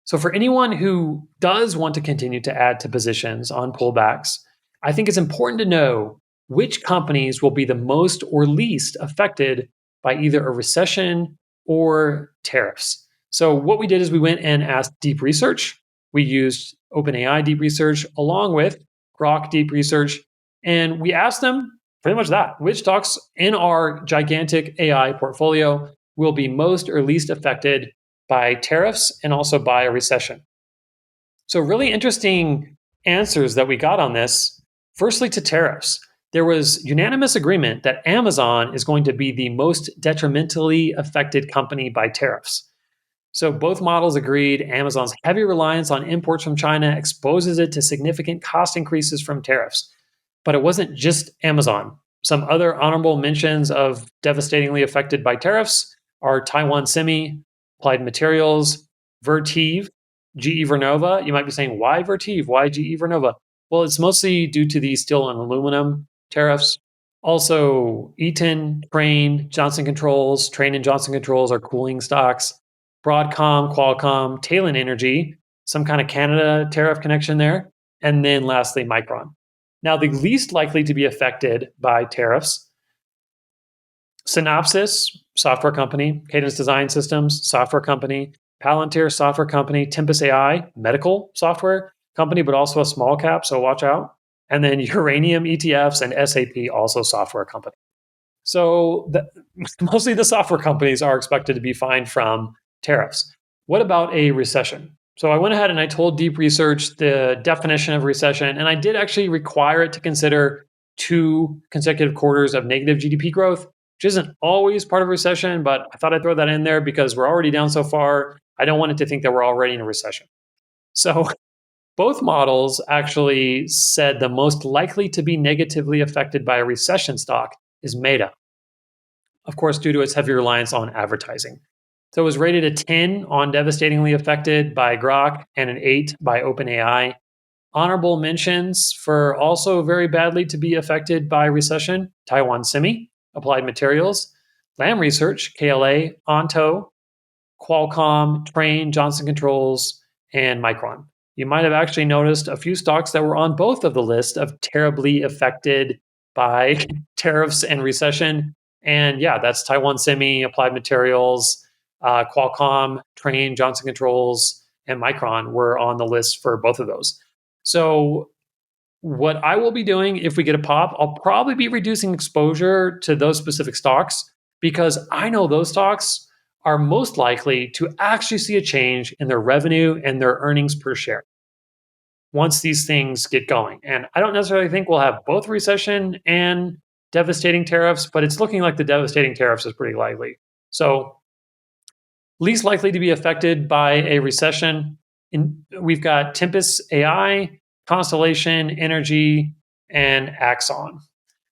So for anyone who does want to continue to add to positions on pullbacks, I think it's important to know which companies will be the most or least affected by either a recession or tariffs. So what we did is we went and asked deep research. We used OpenAI deep research along with Grok deep research, and we asked them pretty much that: which stocks in our gigantic AI portfolio will be most or least affected by tariffs and also by a recession. So, really interesting answers that we got on this. Firstly, to tariffs, there was unanimous agreement that Amazon is going to be the most detrimentally affected company by tariffs. So, both models agreed Amazon's heavy reliance on imports from China exposes it to significant cost increases from tariffs. But it wasn't just Amazon. Some other honorable mentions of devastatingly affected by tariffs are Taiwan Semi, Applied Materials, Vertiv, GE Vernova. You might be saying, why Vertiv? Why GE Vernova? Well, it's mostly due to the steel and aluminum tariffs. Also, Eaton, Trane, Johnson Controls. Trane and Johnson Controls are cooling stocks. Broadcom, Qualcomm, Talon Energy, some kind of Canada tariff connection there. And then lastly, Micron. Now, the least likely to be affected by tariffs: Synopsys, software company; Cadence Design Systems, software company; Palantir, software company; Tempus AI, medical software company, but also a small cap, so watch out. And then Uranium ETFs and SAP, also software company. So mostly the software companies are expected to be fine from tariffs. What about a recession? So I went ahead and I told Deep Research the definition of recession, and I did actually require it to consider 2 consecutive quarters of negative GDP growth, which isn't always part of recession, but I thought I'd throw that in there because we're already down so far. I don't want it to think that we're already in a recession. So both models actually said the most likely to be negatively affected by a recession stock is Meta, of course, due to its heavy reliance on advertising. So it was rated a 10 on devastatingly affected by Grok and an 8 by OpenAI. Honorable mentions for also very badly to be affected by recession: Taiwan Semi, Applied Materials, Lam Research, KLA, Onto, Qualcomm, Trane, Johnson Controls, and Micron. You might have actually noticed a few stocks that were on both of the list of terribly affected by tariffs and recession. And yeah, that's Taiwan Semi, Applied Materials, Qualcomm, Trane, Johnson Controls, and Micron were on the list for both of those. So what I will be doing if we get a pop, I'll probably be reducing exposure to those specific stocks because I know those stocks are most likely to actually see a change in their revenue and their earnings per share once these things get going. And I don't necessarily think we'll have both recession and devastating tariffs, but it's looking like the devastating tariffs is pretty likely. So least likely to be affected by a recession, we've got Tempus AI, Constellation Energy, and Axon.